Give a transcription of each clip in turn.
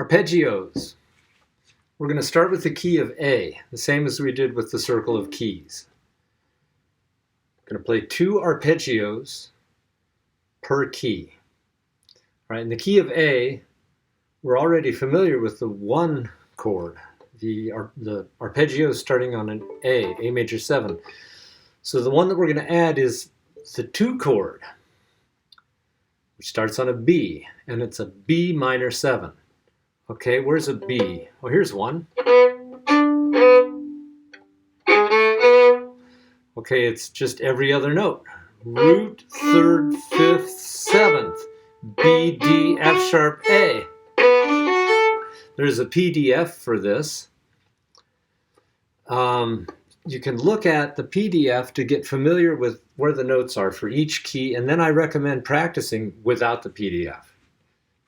Arpeggios. We're going to start with the key of A, the same as we did with the circle of keys. I'm going to play 2 arpeggios per key. All right, in the key of A, we're already familiar with the 1 chord, the arpeggio starting on an A major 7. So the one that we're going to add is the 2 chord, which starts on a B, and it's a B minor 7. Okay, where's a B? Well, here's one. Okay, it's just every other note. Root, 3rd, 5th, 7th. B, D, F sharp, A. There's a PDF for this. You can look at the PDF to get familiar with where the notes are for each key, and then I recommend practicing without the PDF.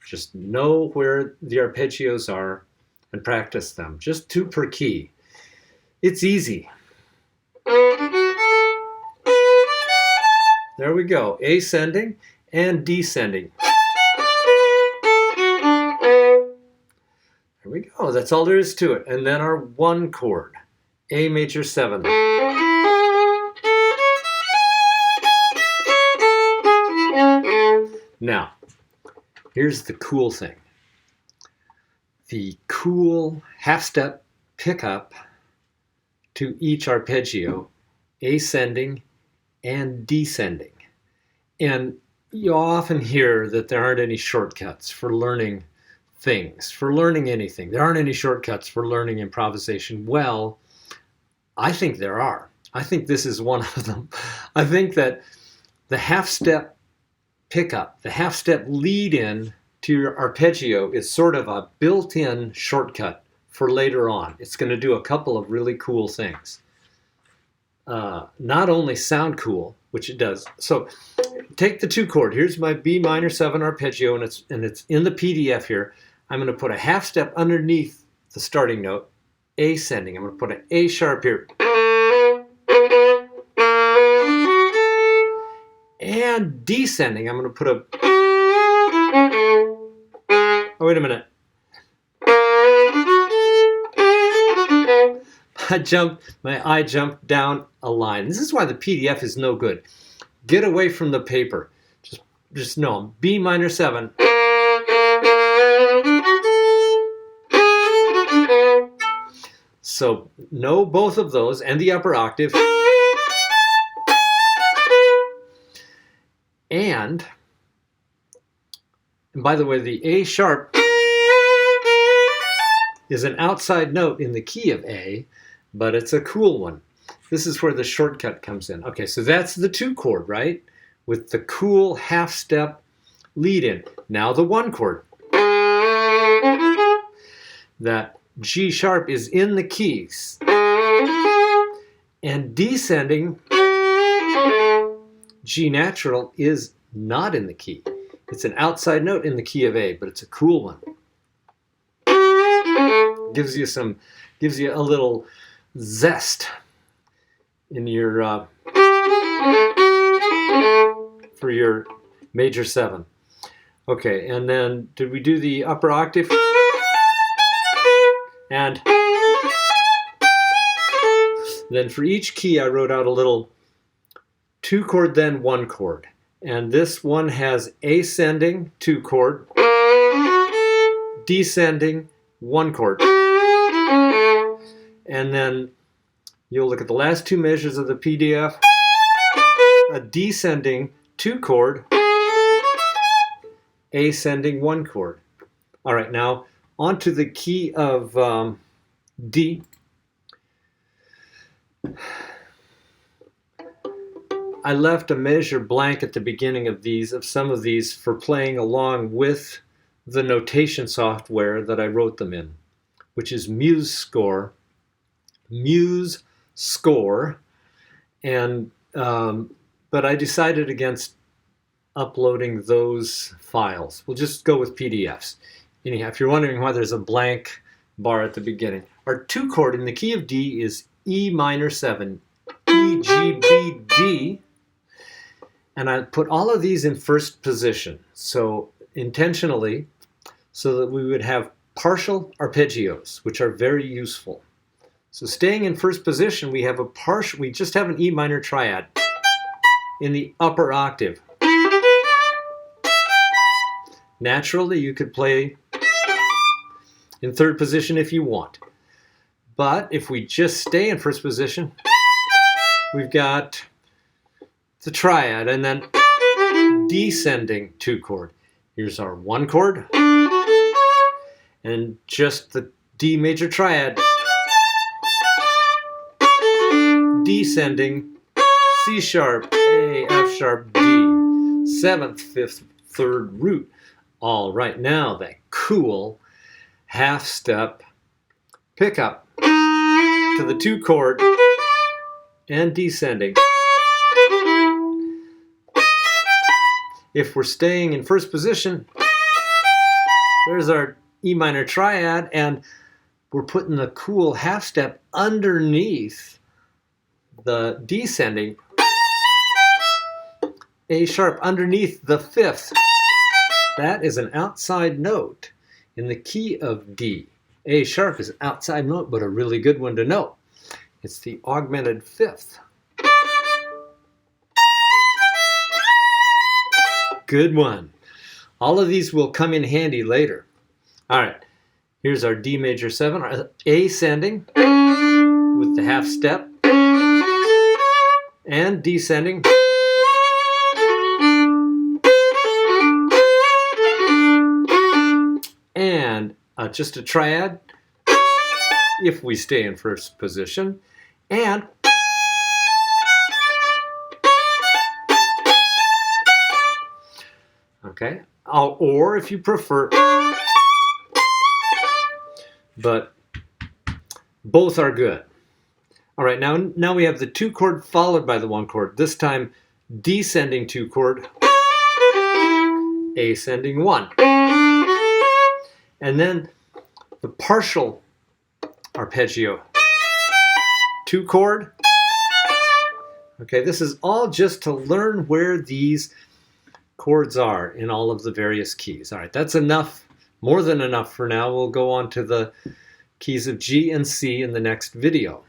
Just know where the arpeggios are and practice them. Just 2 per key. It's easy. There we go. Ascending and descending. There we go. That's all there is to it. And then our 1 chord, A major 7. Now, here's the cool thing. The cool half-step pickup to each arpeggio, ascending and descending. And you often hear that there aren't any shortcuts for learning things, for learning anything. There aren't any shortcuts for learning improvisation. Well, I think there are. I think this is one of them. I think that the half-step pickup, the half-step lead-in to your arpeggio is sort of a built-in shortcut for later on. It's going to do a couple of really cool things. Not only sound cool, which it does. So take the 2 chord. Here's my B minor 7 arpeggio, and it's in the PDF here. I'm going to put a half step underneath the starting note, ascending. I'm going to put an A sharp here. And descending, I'm going to put a... Oh, wait a minute. My eye jumped down a line. This is why the PDF is no good. Get away from the paper. Just know, B minor 7. So know both of those and the upper octave. And by the way, the A sharp is an outside note in the key of A, but it's a cool one. This is where the shortcut comes in. Okay, so that's the 2 chord, right? With the cool half-step lead-in. Now the 1 chord. That G sharp is in the keys. And descending, G natural is not in the key. It's an outside note in the key of A, but it's a cool one. Gives you a little zest in your for your major 7. Okay, and then did we do the upper octave? And then for each key I wrote out a little 2 chord then 1 chord. And this one has ascending 2 chord, descending 1 chord. And then you'll look at the last 2 measures of the PDF, a descending 2 chord, ascending 1 chord. All right, now onto the key of D. I left a measure blank at the beginning of some of these for playing along with the notation software that I wrote them in, which is MuseScore. And but I decided against uploading those files. We'll just go with PDFs. Anyhow, if you're wondering why there's a blank bar at the beginning, our 2 chord in the key of D is E minor 7, E, G, B, D. And I put all of these in first position, so intentionally, so that we would have partial arpeggios, which are very useful. So staying in first position, we just have an E minor triad in the upper octave. Naturally, you could play in third position if you want. But if we just stay in first position, we've got the triad and then descending 2 chord. Here's our 1 chord and just the D major triad, descending C sharp, A, F sharp, D, 7th, 5th, 3rd root. All right, now that cool half step pickup to the 2 chord and descending. If we're staying in first position, there's our E minor triad, and we're putting the cool half step underneath the descending A sharp, underneath the 5th. That is an outside note in the key of D. A sharp is an outside note, but a really good one to know. It's the augmented 5th. Good one. All of these will come in handy later. All right, here's our D major 7, our ascending with the half step and descending. And just a triad if we stay in first position, and okay, or if you prefer, but both are good. All right, now we have the 2 chord followed by the 1 chord, this time descending 2 chord, ascending 1. And then the partial arpeggio, 2 chord. Okay, this is all just to learn where these chords are in all of the various keys. All right, that's enough, more than enough for now. We'll go on to the keys of G and C in the next video.